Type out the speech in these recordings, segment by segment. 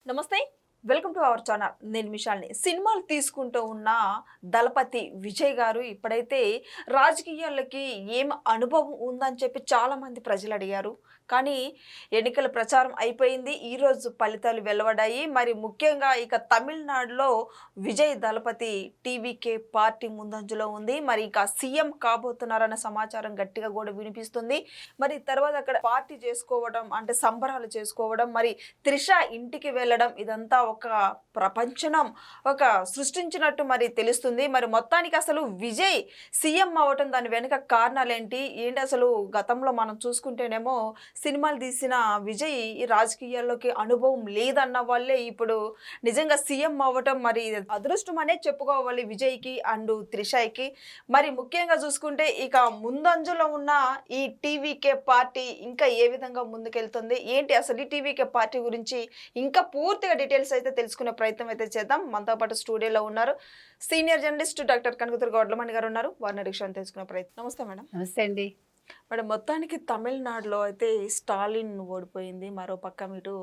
నమస్తే. Welcome to our channel. నేను మిషాల్ని. సినిమాలు తీసుకుంటూ ఉన్న దళపతి విజయ్ గారు ఇప్పుడైతే రాజకీయాలకి ఏం అనుభవం ఉందని చెప్పి చాలామంది ప్రజలు అడిగారు. కానీ ఎన్నికల ప్రచారం అయిపోయింది. ఈరోజు ఫలితాలు వెలువడ్డాయి. మరి ముఖ్యంగా ఇక తమిళనాడులో విజయ్ దళపతి టీవీకే పార్టీ ముందంజలో ఉంది. మరి ఇక సీఎం కాబోతున్నారన్న సమాచారం గట్టిగా కూడా వినిపిస్తుంది. మరి తర్వాత అక్కడ పార్టీ చేసుకోవడం అంటే సంబరాలు చేసుకోవడం, మరి త్రిష ఇంటికి వెళ్ళడం ఇదంతా ఒక ప్రపంచనం ఒక సృష్టించినట్టు మరి తెలుస్తుంది. మరి మొత్తానికి అసలు విజయ్ సీఎం అవ్వటం దాని వెనుక కారణాలేంటి ఏంటి అసలు గతంలో మనం చూసుకుంటేనేమో సినిమాలు తీసిన విజయ్ ఈ రాజకీయాల్లోకి అనుభవం లేదన్న వాళ్ళే ఇప్పుడు నిజంగా సీఎం అవ్వటం మరి అదృష్టం అనే చెప్పుకోవాలి విజయ్కి అండ్ త్రిషకి. మరి ముఖ్యంగా చూసుకుంటే ఇక ముందంజలో ఉన్న ఈ టీవీకే పార్టీ ఇంకా ఏ విధంగా ముందుకెళ్తుంది ఏంటి అసలు ఈ టీవీకే పార్టీ గురించి ఇంకా పూర్తిగా డీటెయిల్స్ అయితే తెలుసుకునే ప్రయత్నం అయితే చేద్దాం. మనతో పాటు స్టూడియోలో ఉన్నారు senior journalist doctor Kanakadurga Vadlamani గారు ఉన్నారు. వారిని అడిగి తెలుసుకునే ప్రయత్నం. నమస్తే మేడం. నమస్తే అండి. మేడం, మొత్తానికి తమిళనాడులో అయితే స్టాలిన్ ఓడిపోయింది. మరో పక్క ఇటు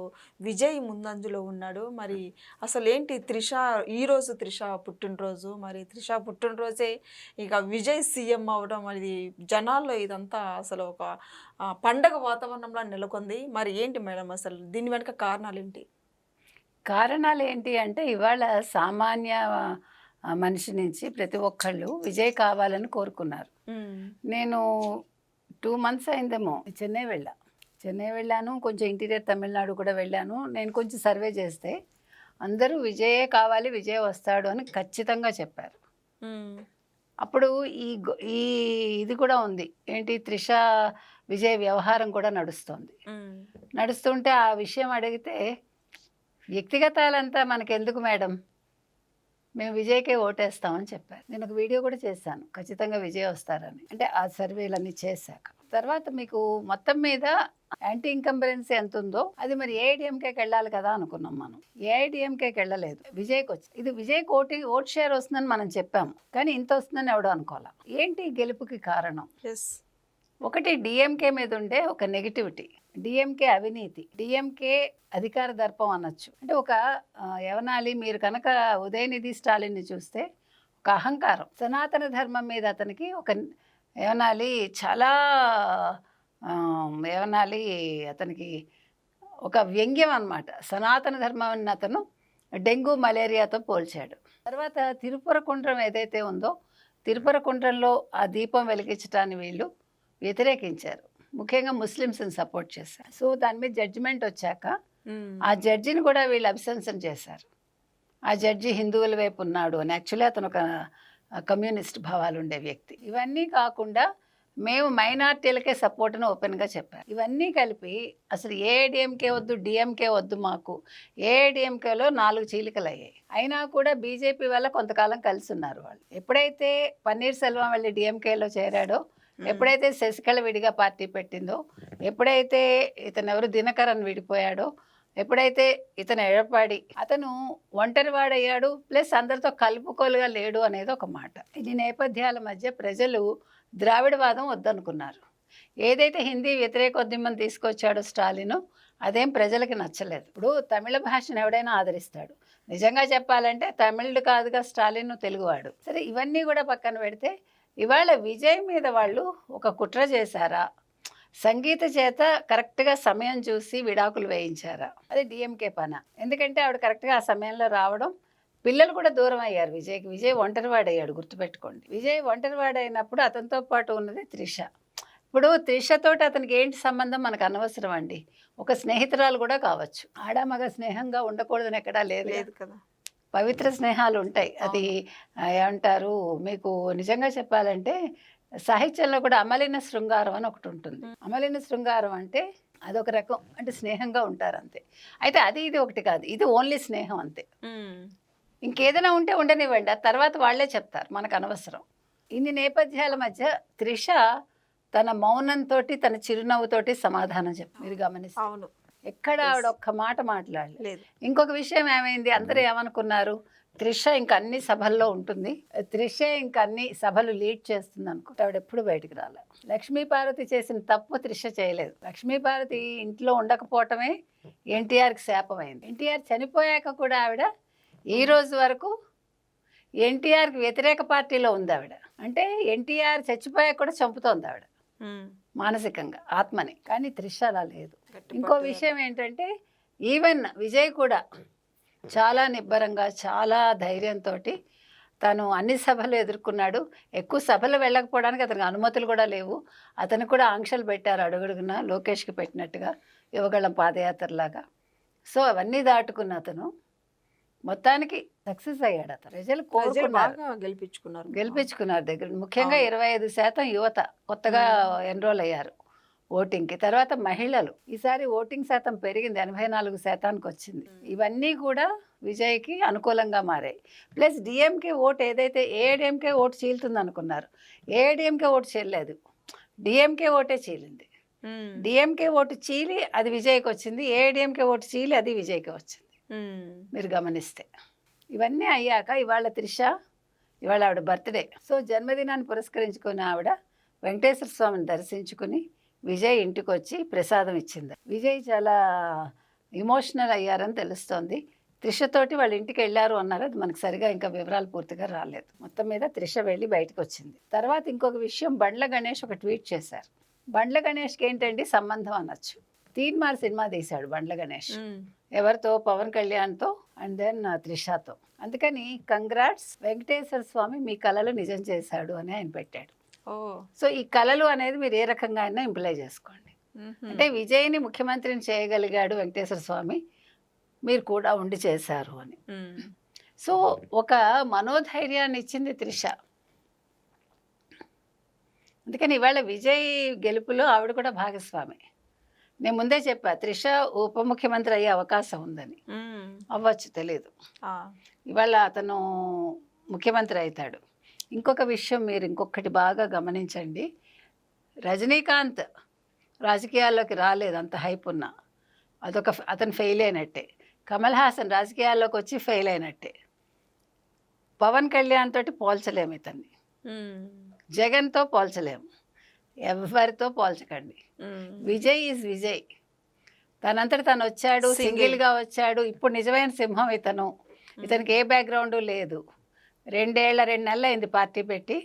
విజయ్ ముందంజలో ఉన్నాడు. మరి అసలు ఏంటి ఈరోజు త్రిష పుట్టినరోజు. మరి త్రిష పుట్టినరోజే ఇక విజయ్ సీఎం అవ్వడం మరి జనాల్లో ఇదంతా అసలు ఒక పండగ వాతావరణంలో నెలకొంది. మరి ఏంటి మేడం అసలు దీని వెనుక కారణాలు ఏంటి? కారణాలు ఏంటి అంటే ఇవాళ సామాన్య మనిషి నుంచి ప్రతి ఒక్కళ్ళు విజయ్ కావాలని కోరుకున్నారు. నేను 2 months అయిందేమో చెన్నై వెళ్ళాను, కొంచెం ఇంటీరియర్ తమిళనాడు కూడా వెళ్ళాను. నేను కొంచెం సర్వే చేస్తే అందరూ విజయే కావాలి, విజయ్ వస్తాడు అని ఖచ్చితంగా చెప్పారు. అప్పుడు ఈ ఇది కూడా ఉంది ఏంటి, త్రిష విజయ్ వ్యవహారం కూడా నడుస్తుంటే ఆ విషయం అడిగితే వ్యక్తిగతాలంతా మనకెందుకు మేడం, మేము విజయ్కే ఓటేస్తామని చెప్పారు. నేను ఒక వీడియో కూడా చేశాను, ఖచ్చితంగా విజయ్ వస్తారని. అంటే ఆ సర్వేలన్నీ చేశాక తర్వాత మీకు మొత్తం మీద యాంటీ ఇన్కంబరెన్సీ ఎంత ఉందో అది మరి ఏఐడిఎంకేకి వెళ్ళాలి కదా అనుకున్నాం. మనం ఏఐడిఎంకేకి వెళ్ళలేదు, విజయ్కి వచ్చి ఇది విజయ్కి ఓట్ షేర్ వస్తుందని మనం చెప్పాము, కానీ ఇంత వస్తుందని ఎవడో అనుకోవాలి. ఏంటి గెలుపుకి కారణం? ఒకటి డిఎంకే మీద ఉండే ఒక నెగిటివిటీ, డిఎంకే అవినీతి, డిఎంకే అధికార దర్పం అనొచ్చు. అంటే ఒక యవనాలి మీరు కనుక ఉదయనిధి స్టాలిన్ని చూస్తే ఒక అహంకారం, సనాతన ధర్మం మీద అతనికి ఒక యవనాలి చాలా అతనికి ఒక వ్యంగ్యం అన్నమాట. సనాతన ధర్మాన్ని అతను డెంగ్యూ మలేరియాతో పోల్చాడు. తర్వాత తిరుపరకుండ్రం ఏదైతే ఉందో తిరుపరకుండ్రంలో ఆ దీపం వెలిగించడాన్ని వీళ్ళు వ్యతిరేకించారు, ముఖ్యంగా ముస్లిమ్స్ని సపోర్ట్ చేశారు. సో దాని మీద జడ్జిమెంట్ వచ్చాక ఆ జడ్జిని కూడా వీళ్ళు అభిశంసన చేశారు. ఆ జడ్జి హిందువుల వైపు ఉన్నాడు అని. యాక్చువల్లీ అతను ఒక కమ్యూనిస్ట్ భావాలు ఉండే వ్యక్తి. ఇవన్నీ కాకుండా మేము మైనార్టీలకే సపోర్ట్ అని ఓపెన్గా చెప్పారు. ఇవన్నీ కలిపి అసలు ఏఐడిఎంకే వద్దు, డిఎంకే వద్దు, మాకు ఏఐడిఎంకేలో 4 చీలికలు అయ్యాయి. అయినా కూడా బీజేపీ వల్ల కొంతకాలం కలిసి ఉన్నారు వాళ్ళు. ఎప్పుడైతే పన్నీర్ సెల్వం వెళ్ళి డిఎంకేలో చేరాడో, ఎప్పుడైతే శశికళ విడిగా పార్టీ పెట్టిందో, ఎప్పుడైతే ఇతను ఎవరు దినకరన్ విడిపోయాడో, ఎప్పుడైతే ఇతను ఎడపాడి అతను ఒంటరివాడయ్యాడు, ప్లస్ అందరితో కలుపుకోలుగా లేడు అనేది ఒక మాట. ఈ నేపథ్యాల మధ్య ప్రజలు ద్రావిడవాదం వద్దనుకున్నారు. ఏదైతే హిందీ వ్యతిరేకోద్యమం తీసుకొచ్చాడో స్టాలిన్, అదేం ప్రజలకి నచ్చలేదు. ఇప్పుడు తమిళ భాషను ఎవడైనా ఆదరిస్తాడు. నిజంగా చెప్పాలంటే తమిళుడు కాదుగా స్టాలిన్, తెలుగువాడు. సరే, ఇవన్నీ కూడా పక్కన పెడితే ఇవాళ విజయ్ మీద వాళ్ళు ఒక కుట్ర చేశారా, సంగీత చేత కరెక్ట్గా సమయం చూసి విడాకులు వేయించారా, అది డిఎంకే పన. ఎందుకంటే ఆవిడ కరెక్ట్గా ఆ సమయంలో రావడం, పిల్లలు కూడా దూరం అయ్యారు విజయ్కి. విజయ్ ఒంటరివాడయ్యాడు, గుర్తుపెట్టుకోండి. విజయ్ ఒంటరివాడైనప్పుడు అతనితో పాటు ఉన్నది త్రిష. ఇప్పుడు త్రిషతోటి అతనికి ఏంటి సంబంధం మనకు అనవసరం అండి. ఒక స్నేహితురాలు కూడా కావచ్చు. ఆడమగ స్నేహంగా ఉండకూడదని ఎక్కడా లేదు కదా, పవిత్ర స్నేహాలు ఉంటాయి. అది ఏమంటారు, మీకు నిజంగా చెప్పాలంటే సాహిత్యంలో కూడా అమలిన శృంగారం అని ఒకటి ఉంటుంది. అమలిన శృంగారం అంటే అదొక రకం, అంటే స్నేహంగా ఉంటారు అంతే. అయితే ఇది ఒకటి కాదు, ఇది ఓన్లీ స్నేహం అంతే. ఇంకేదైనా ఉంటే ఉండనివ్వండి, ఆ తర్వాత వాళ్ళే చెప్తారు, మనకు అనవసరం. ఇన్ని నేపథ్యాల మధ్య త్రిష తన మౌనంతో, తన చిరునవ్వుతోటి సమాధానం చెప్పి మీరు గమనిస్తారు. ఎక్కడ ఆవిడ ఒక్క మాట మాట్లాడలేదు. ఇంకొక విషయం ఏమైంది, అందరూ ఏమనుకున్నారు, త్రిష ఇంక అన్ని సభల్లో ఉంటుంది. త్రిష ఇంక అన్ని సభలు లీడ్ చేస్తుంది అనుకుంటే ఆవిడ ఎప్పుడు బయటికి రాలే. లక్ష్మీపార్వతి చేసిన తప్పు త్రిష చేయలేదు. లక్ష్మీపార్వతి ఇంట్లో ఉండకపోవటమే ఎన్టీఆర్కి శాపమైంది. ఎన్టీఆర్ చనిపోయాక కూడా ఆవిడ ఈ రోజు వరకు ఎన్టీఆర్కి వ్యతిరేక పార్టీలో ఉంది ఆవిడ. అంటే ఎన్టీఆర్ చచ్చిపోయాక కూడా చంపుతోంది ఆవిడ మానసికంగా ఆత్మని. కానీ త్రిష అలా లేదు. ఇంకో విషయం ఏంటంటే ఈవెన్ విజయ్ కూడా చాలా నిబ్బరంగా చాలా ధైర్యంతో తను అన్ని సభలు ఎదుర్కొన్నాడు. ఎక్కువ సభలు వెళ్ళకపోవడానికి అతనికి అనుమతులు కూడా లేవు. అతను కూడా ఆంక్షలు పెట్టారు అడుగడుగున, లోకేష్కి పెట్టినట్టుగా యువగళం పాదయాత్రలాగా. సో అవన్నీ దాటుకున్న అతను మొత్తానికి సక్సెస్ అయ్యాడు. అతను ప్రజలు కోరుకున్నారు, గెలిపించుకున్నారు దగ్గర. ముఖ్యంగా 25% యువత కొత్తగా ఎన్రోల్ అయ్యారు ఓటింగ్కి. తర్వాత మహిళలు ఈసారి ఓటింగ్ శాతం పెరిగింది, 84% వచ్చింది. ఇవన్నీ కూడా విజయ్కి అనుకూలంగా మారాయి. ప్లస్ డిఎంకే ఓటు ఏదైతే ఏఐడిఎంకే ఓటు చీలుతుంది అనుకున్నారు, ఏఐడిఎంకే ఓటు చీలలేదు, డిఎంకే ఓటే చీలింది. డిఎంకే ఓటు చీలి అది విజయ్కి వచ్చింది, ఏఐడిఎంకే ఓటు చీలి అది విజయ్కి వచ్చింది. మీరు గమనిస్తే ఇవన్నీ అయ్యాక ఇవాళ త్రిష, ఇవాళ ఆవిడ బర్త్డే. సో జన్మదినాన్ని పురస్కరించుకుని ఆవిడ వెంకటేశ్వర స్వామిని దర్శించుకుని విజయ్ ఇంటికి వచ్చి ప్రసాదం ఇచ్చింది. విజయ్ చాలా ఇమోషనల్ అయ్యారని తెలుస్తోంది. త్రిషతోటి వాళ్ళ ఇంటికి వెళ్ళారు అన్నారు, అది మనకు సరిగా ఇంకా వివరాలు పూర్తిగా రాలేదు. మొత్తం మీద త్రిష వెళ్ళి బయటకు వచ్చింది. తర్వాత ఇంకొక విషయం, బండ్ల గణేష్ ఒక ట్వీట్ చేశారు. బండ్ల గణేష్కి ఏంటండి సంబంధం అనొచ్చు. తీన్మార్ సినిమా తీశాడు బండ్ల గణేష్. ఎవరితో? పవన్ కళ్యాణ్తో అండ్ దెన్ త్రిషతో. అందుకని కంగ్రాట్స్ వెంకటేశ్వర స్వామి మీ కళలు నిజం చేశాడు అని ఆయన పెట్టాడు. సో ఈ కళలు అనేది మీరు ఏ రకంగా అయినా ఇంప్లై చేసుకోండి. అంటే విజయ్ని ముఖ్యమంత్రిని చేయగలిగాడు వెంకటేశ్వర స్వామి, మీరు కూడా ఉండి చేశారు అని. సో ఒక మనోధైర్యాన్ని ఇచ్చింది త్రిష. అందుకని ఇవాళ విజయ్ గెలుపులో ఆవిడ కూడా భాగస్వామి. నేను ముందే చెప్పా త్రిష ఉప ముఖ్యమంత్రి అయ్యే అవకాశం ఉందని. అవ్వచ్చు, తెలియదు. ఇవాళ అతను ముఖ్యమంత్రి అవుతాడు. ఇంకొక విషయం మీరు ఇంకొకటి బాగా గమనించండి, రజనీకాంత్ రాజకీయాల్లోకి రాలేదు అంత హైప్ ఉన్నా, అతను ఫెయిల్ అయినట్టే. కమల్ హాసన్ రాజకీయాల్లోకి వచ్చి ఫెయిల్ అయినట్టే. పవన్ కళ్యాణ్ తోటి పోల్చలేము ఇతన్ని, జగన్తో పోల్చలేము, ఎవరితో పోల్చకండి. విజయ్ ఈజ్ విజయ్. తనంతటి తను వచ్చాడు, సింగిల్గా వచ్చాడు. ఇప్పుడు నిజమైన సింహం ఇతను. ఇతనికి ఏ బ్యాక్గ్రౌండ్ లేదు. 2 నెలలు అయింది పార్టీ పెట్టి,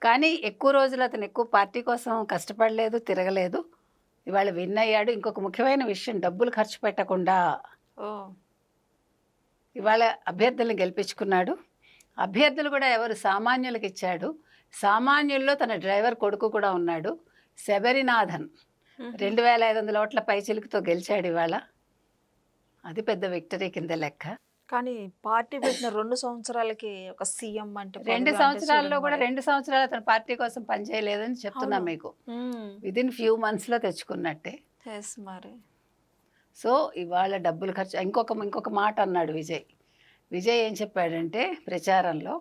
కానీ ఎక్కువ రోజులు అతను ఎక్కువ పార్టీ కోసం కష్టపడలేదు, తిరగలేదు. ఇవాళ విన్ అయ్యాడు. ఇంకొక ముఖ్యమైన విషయం, డబ్బులు ఖర్చు పెట్టకుండా ఇవాళ అభ్యర్థులను గెలిపించుకున్నాడు. అభ్యర్థులు కూడా ఎవరు? సామాన్యులకు ఇచ్చాడు. సామాన్యుల్లో తన డ్రైవర్ కొడుకు కూడా ఉన్నాడు, శబరినాథన్. 2500 ఓట్ల పైచిలుకుతో గెలిచాడు ఇవాళ. అది పెద్ద విక్టరీ కింద లెక్క. కానీ పార్టీ పెట్టిన 2 సంవత్సరాలకి ఒక సీఎం అంటే 2 సంవత్సరాల్లో కూడా 2 సంవత్సరాలు అతను పార్టీ కోసం పనిచేయలేదని చెప్తున్నా మీకు. విదిన్ ఫ్యూ మంత్స్లో తెచ్చుకున్నట్టే. మరి సో ఇవాళ డబ్బులు ఖర్చు. ఇంకొక మాట అన్నాడు విజయ్. విజయ్ ఏం చెప్పాడంటే ప్రచారంలో,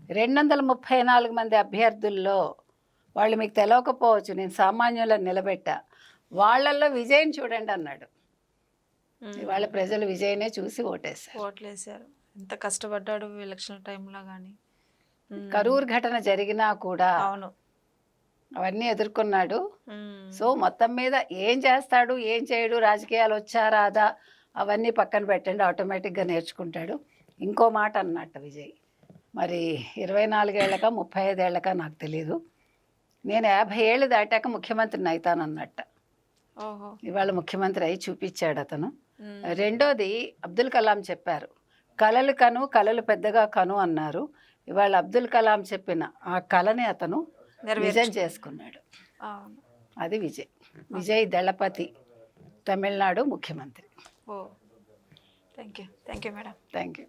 234 మంది అభ్యర్థుల్లో వాళ్ళు మీకు తెలవకపోవచ్చు, నేను సామాన్యులను నిలబెట్టా, వాళ్ళల్లో విజయ్ని చూడండి అన్నాడు. ఇవాళ ప్రజలు విజయ్నే చూసి ఓట్లేశారు. ఎంత కష్టపడ్డాడు ఎలక్షన్ టైంలో. కానీ కరూర్ ఘటన జరిగినా కూడా అవును అవన్నీ ఎదుర్కొన్నాడు. సో మొత్తం మీద ఏం చేస్తాడు, ఏం చేయడు, రాజకీయాలు వచ్చా రాదా అవన్నీ పక్కన పెట్టండి, ఆటోమేటిక్గా నేర్చుకుంటాడు. ఇంకో మాట అన్నట్ట విజయ్, మరి 24 ఏళ్ళక 35 ఏళ్ళక నాకు తెలీదు, నేను 50 ఏళ్ళు దాటాక ముఖ్యమంత్రిని అవుతానన్నట్ట. ఇవాళ ముఖ్యమంత్రి అయి చూపించాడు అతను. రెండోది, అబ్దుల్ కలాం చెప్పారు, కలలు కను, కలలు పెద్దగా కను అన్నారు. ఇవాళ అబ్దుల్ కలాం చెప్పిన ఆ కళని అతను నిజం చేసుకున్నాడు. అది విజయ్. విజయ్ దళపతి, తమిళనాడు ముఖ్యమంత్రి. Thank you madam. Thank you.